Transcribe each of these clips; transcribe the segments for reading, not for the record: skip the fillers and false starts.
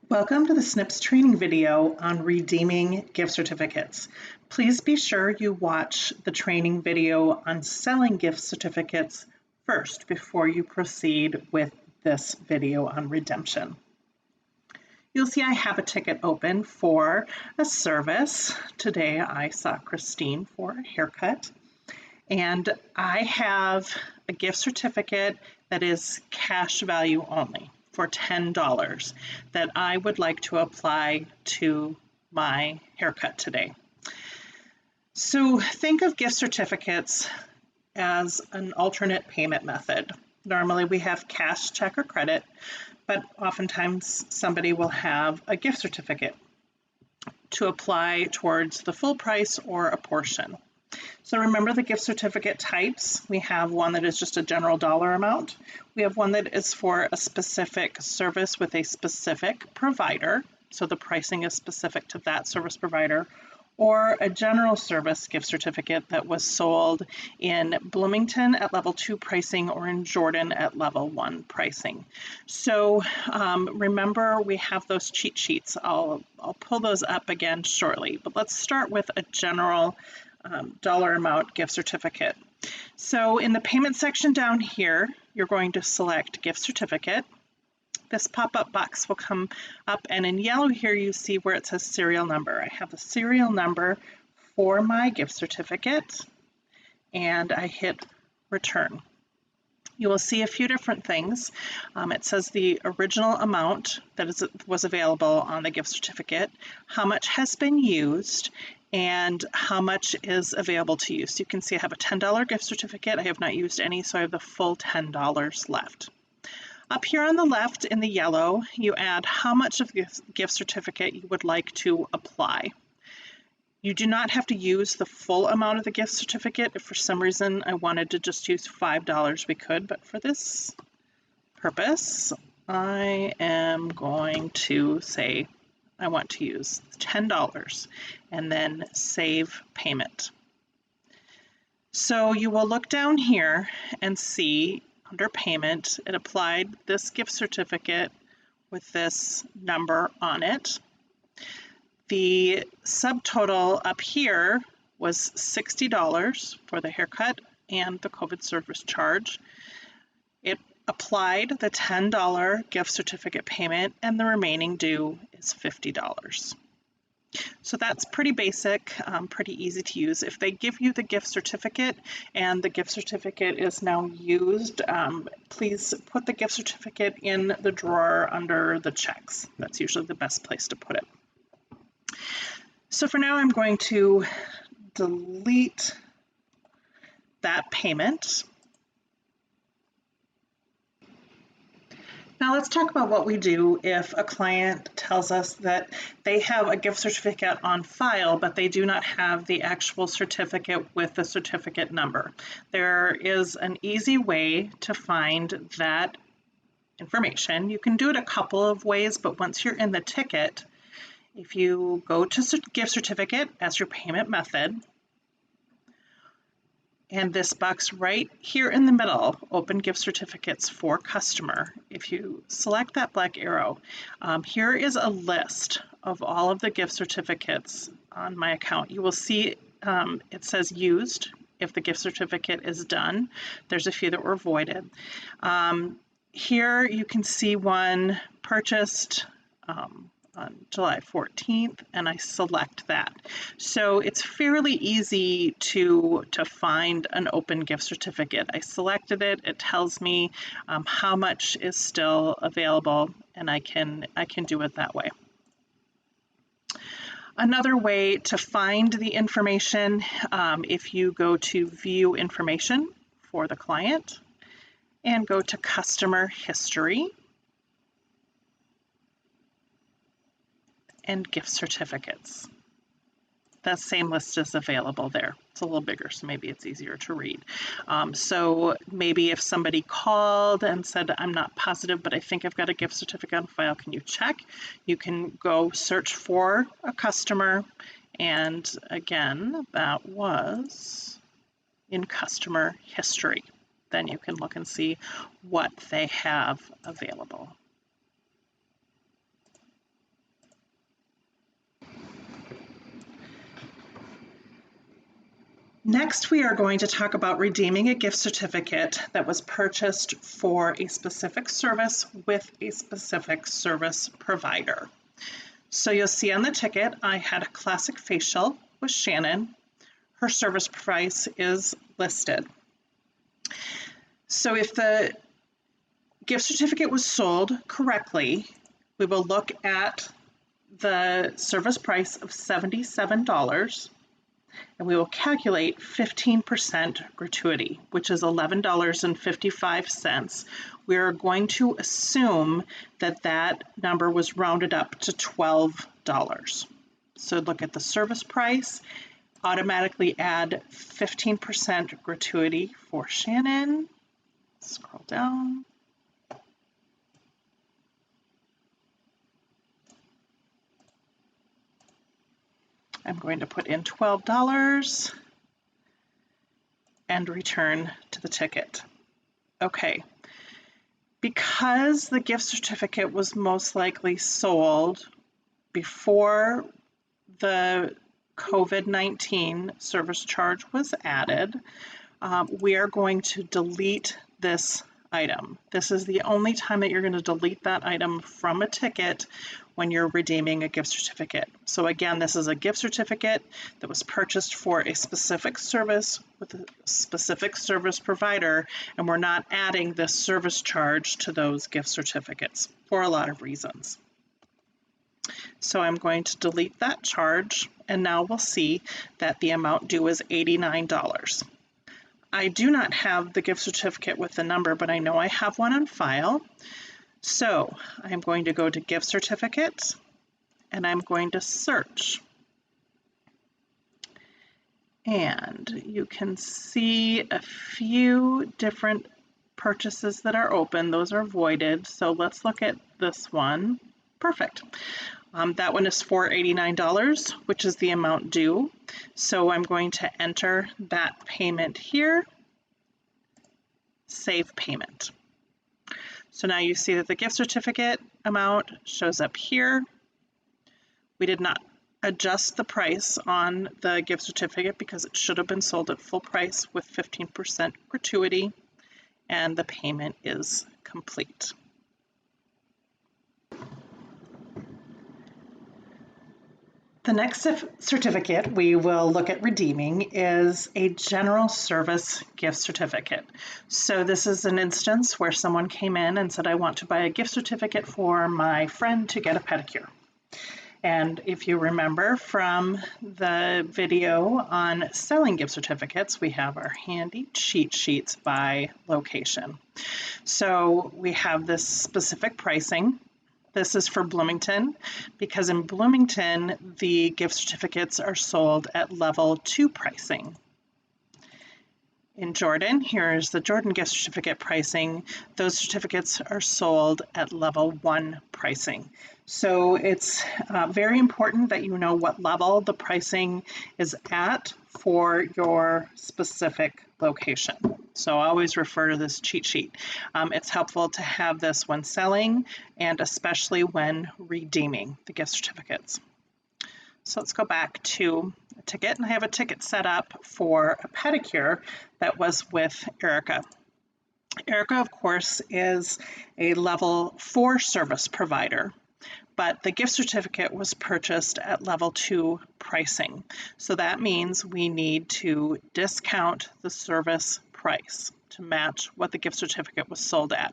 Welcome to the SNPS training video on redeeming gift certificates. Please be sure you watch the training video on selling gift certificates first before you proceed with this video on redemption. You'll see I have a ticket open for a service. Today I saw Christine for a haircut, and I have a gift certificate that is cash value only for $10 that I would like to apply to my haircut today. So think of gift certificates as an alternate payment method. Normally we have cash, check, or credit, but oftentimes somebody will have a gift certificate to apply towards the full price or a portion. So remember the gift certificate types. We have one that is just a general dollar amount. We have one that is for a specific service with a specific provider, so the pricing is specific to that service provider, or a general service gift certificate that was sold in Bloomington at level 2 pricing or in Jordan at level 1 pricing. So remember we have those cheat sheets. I'll pull those up again shortly, but let's start with a general dollar amount gift certificate. So in the payment section down here, you're going to select gift certificate. This pop-up box will come up, and in yellow here you see where it says serial number. I have a serial number for my gift certificate, and I hit return. You will see a few different things. It says the original amount that was available on the gift certificate, how much has been used, and how much is available to use. So you can see I have a $10 gift certificate. I have not used any, so I have the full $10 left. Up here on the left in the yellow, you add how much of the gift certificate you would like to apply. You do not have to use the full amount of the gift certificate. If for some reason I wanted to just use $5, we could, but for this purpose, I am going to say I want to use $10 and then save payment. So you will look down here and see under payment, it applied this gift certificate with this number on it. The subtotal up here was $60 for the haircut and the COVID service charge. It applied the $10 gift certificate payment, and the remaining due is $50. So that's pretty basic, pretty easy to use. If they give you the gift certificate and the gift certificate is now used, please put the gift certificate in the drawer under the checks. That's usually the best place to put it. So for now, I'm going to delete that payment. Now let's talk about what we do if a client tells us that they have a gift certificate on file, but they do not have the actual certificate with the certificate number. There is an easy way to find that information. You can do it a couple of ways, but once you're in the ticket, if you go to gift certificate as your payment method, and this box right here in the middle, open gift certificates for customer. If you select that black arrow, here is a list of all of the gift certificates on my account. You will see it says used if the gift certificate is done. There's a few that were voided. Here you can see one purchased on July 14th, and I select that. So it's fairly easy to find an open gift certificate. I selected it, it tells me how much is still available, and I can do it that way. Another way to find the information, if you go to view information for the client and go to customer history, and gift certificates. That same list is available there. It's a little bigger, so maybe it's easier to read. So maybe if somebody called and said, I'm not positive, but I think I've got a gift certificate on file, can you check? You can go search for a customer, and again, that was in customer history. Then you can look and see what they have available. Next, we are going to talk about redeeming a gift certificate that was purchased for a specific service with a specific service provider. So you'll see on the ticket, I had a classic facial with Shannon. Her service price is listed. So if the gift certificate was sold correctly, we will look at the service price of $77, and we will calculate 15% gratuity, which is $11.55. We are going to assume that that number was rounded up to $12. So look at the service price, automatically add 15% gratuity for Shannon. Scroll down. I'm going to put in $12 and return to the ticket. Okay, because the gift certificate was most likely sold before the COVID-19 service charge was added, we are going to delete this item. This is the only time that you're going to delete that item from a ticket when you're redeeming a gift certificate. So again, this is a gift certificate that was purchased for a specific service with a specific service provider, and we're not adding this service charge to those gift certificates for a lot of reasons. So I'm going to delete that charge, and now we'll see that the amount due is $89. I do not have the gift certificate with the number, but I know I have one on file. So I'm going to go to gift certificates, and I'm going to search. And you can see a few different purchases that are open. Those are voided. So let's look at this one. Perfect. That one is for $89, which is the amount due. So I'm going to enter that payment here, save payment. So now you see that the gift certificate amount shows up here. We did not adjust the price on the gift certificate because it should have been sold at full price with 15% gratuity, and the payment is complete. The next certificate we will look at redeeming is a general service gift certificate. So this is an instance where someone came in and said, I want to buy a gift certificate for my friend to get a pedicure. And if you remember from the video on selling gift certificates, we have our handy cheat sheets by location. So we have this specific pricing. This is for Bloomington, because in Bloomington, the gift certificates are sold at level 2 pricing. In Jordan, here's the Jordan gift certificate pricing. Those certificates are sold at level 1 pricing. So it's very important that you know what level the pricing is at for your specific location. So always refer to this cheat sheet. It's helpful to have this when selling and especially when redeeming the gift certificates. So let's go back to a ticket, and I have a ticket set up for a pedicure that was with Erica. Erica, of course, is a level 4 service provider, but the gift certificate was purchased at level 2 pricing. So that means we need to discount the service price to match what the gift certificate was sold at.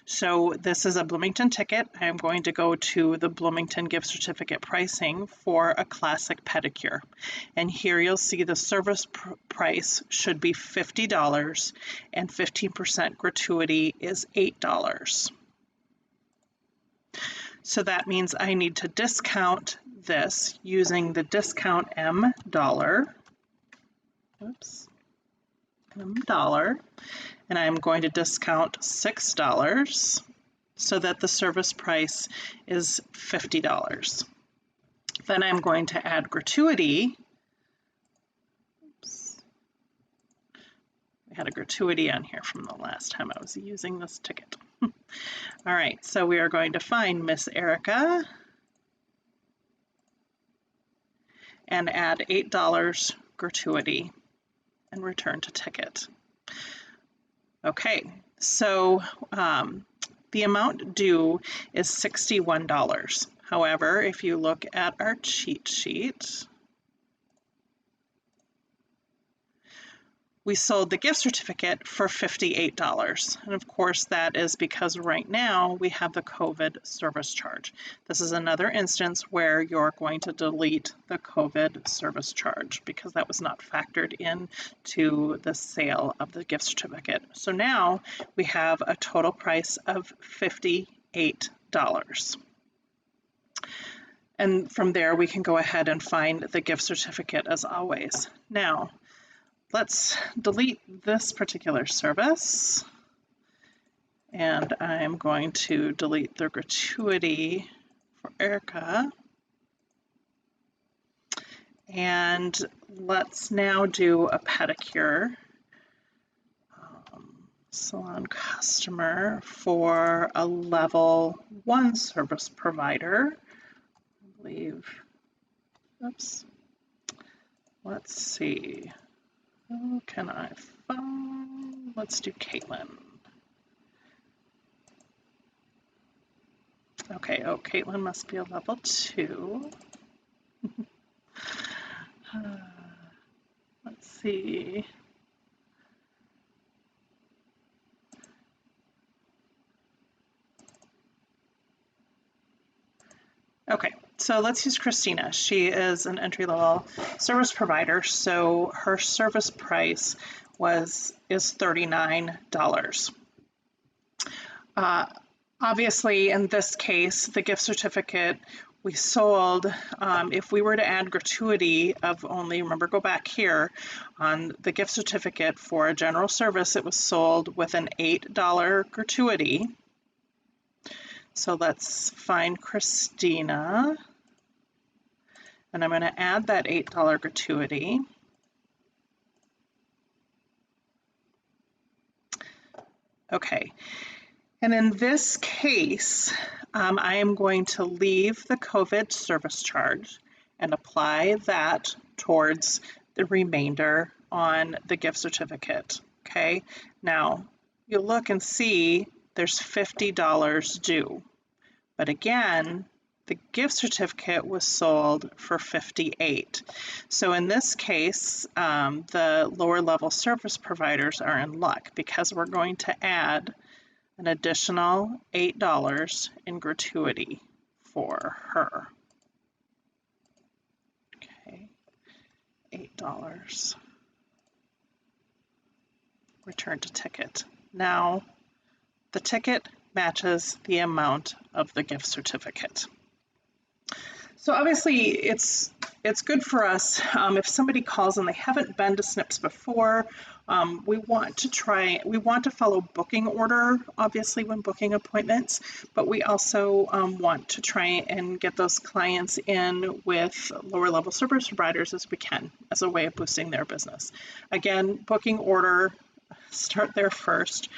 So this is a Bloomington ticket. I'm going to go to the Bloomington gift certificate pricing for a classic pedicure. And here you'll see the service price should be $50 and 15% gratuity is $8. So that means I need to discount this using the discount M dollar. Oops. $, and I'm going to discount $6 so that the service price is $50. Then I'm going to add gratuity. Oops. We had a gratuity on here from the last time I was using this ticket. All right, so we are going to find Miss Erica and add $8 gratuity. and return to ticket. Okay, so the amount due is $61. However, if you look at our cheat sheet, we sold the gift certificate for $58. And of course, that is because right now we have the COVID service charge. This is another instance where you're going to delete the COVID service charge because that was not factored into the sale of the gift certificate. So now we have a total price of $58. And from there, we can go ahead and find the gift certificate as always. Now, let's delete this particular service, and I'm going to delete the gratuity for Erica. And let's now do a pedicure salon customer for a level 1 service provider. I believe, oops, let's see. Who can I find? Let's do Caitlin. Okay, oh, Caitlin must be a level 2. Let's see. Okay, so let's use Christina. She is an entry-level service provider, so her service price is $39. Obviously, in this case, the gift certificate we sold, if we were to add gratuity of only, remember, go back here, on the gift certificate for a general service, it was sold with an $8 gratuity. So let's find Christina, and I'm going to add that $8 gratuity. Okay, and in this case, I am going to leave the COVID service charge and apply that towards the remainder on the gift certificate, okay? Now, you look and see there's $50 due. But again, the gift certificate was sold for $58. So in this case, the lower level service providers are in luck because we're going to add an additional $8 in gratuity for her. Okay, $8. Return to ticket. Now, the ticket matches the amount of the gift certificate. So obviously it's good for us if somebody calls and they haven't been to SNPs before. We want to follow booking order, obviously, when booking appointments, but we also want to try and get those clients in with lower level service providers as we can, as a way of boosting their business. Again, booking order, start there first.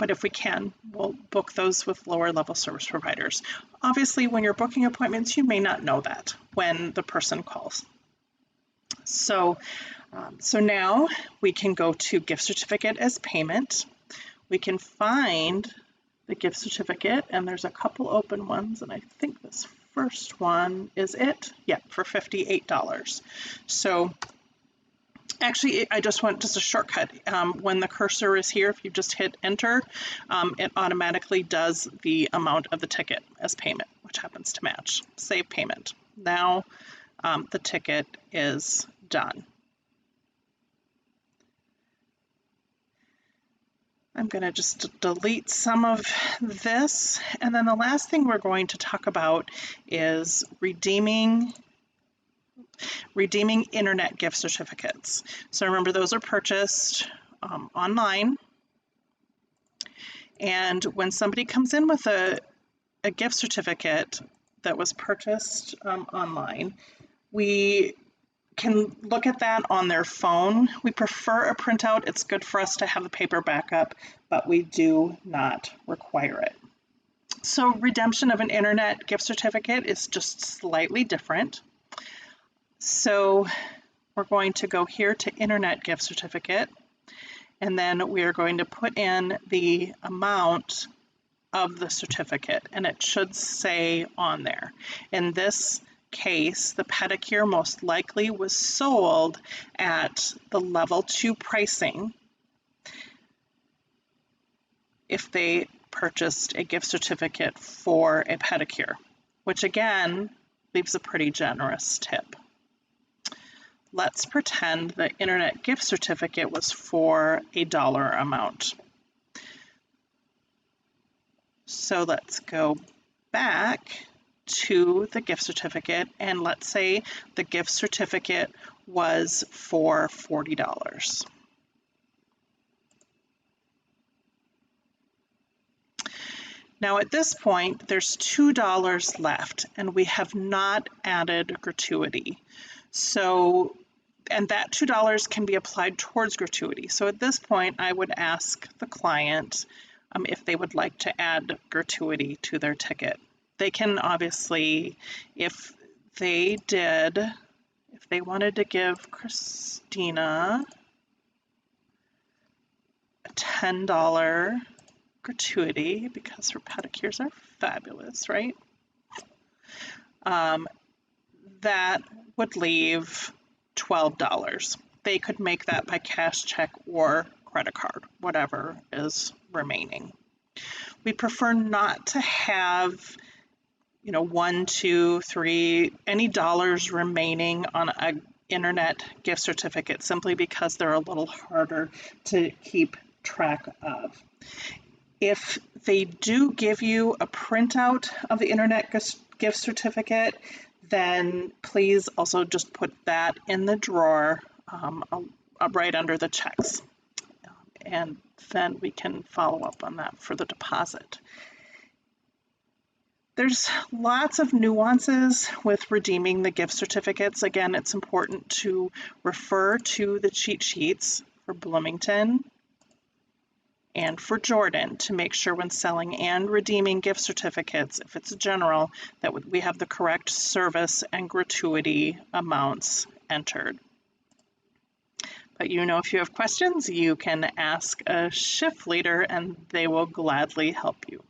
But if we can, we'll book those with lower level service providers. Obviously, when you're booking appointments, you may not know that when the person calls. So now we can go to gift certificate as payment. We can find the gift certificate, and there's a couple open ones, and I think this first one is it. Yeah, for $58. So actually, I just want a shortcut. When the cursor is here, if you just hit enter, it automatically does the amount of the ticket as payment, which happens to match. Save payment. Now the ticket is done. I'm going to just delete some of this. And then the last thing we're going to talk about is redeeming internet gift certificates. So remember, those are purchased online. And when somebody comes in with a gift certificate that was purchased online, we can look at that on their phone. We prefer a printout. It's good for us to have the paper backup, but we do not require it. So redemption of an internet gift certificate is just slightly different. So we're going to go here to Internet Gift Certificate, and then we are going to put in the amount of the certificate, and it should say on there. In this case, the pedicure most likely was sold at the level 2 pricing if they purchased a gift certificate for a pedicure, which again leaves a pretty generous tip. Let's pretend the Internet gift certificate was for a dollar amount. So let's go back to the gift certificate, and let's say the gift certificate was for $40. Now at this point, there's $2 left, and we have not added gratuity. So, and that $2 can be applied towards gratuity. So at this point, I would ask the client if they would like to add gratuity to their ticket. They can obviously, if they wanted to give Christina a $10 gratuity because her pedicures are fabulous, right? That would leave $12. They could make that by cash, check, or credit card, whatever is remaining. We prefer not to have, 1, 2, 3, any dollars remaining on an Internet gift certificate, simply because they're a little harder to keep track of. If they do give you a printout of the Internet gift certificate, then please also just put that in the drawer right under the checks. And then we can follow up on that for the deposit. There's lots of nuances with redeeming the gift certificates. Again, it's important to refer to the cheat sheets for Bloomington and for Jordan to make sure when selling and redeeming gift certificates, if it's general, that we have the correct service and gratuity amounts entered. But if you have questions, you can ask a shift leader and they will gladly help you.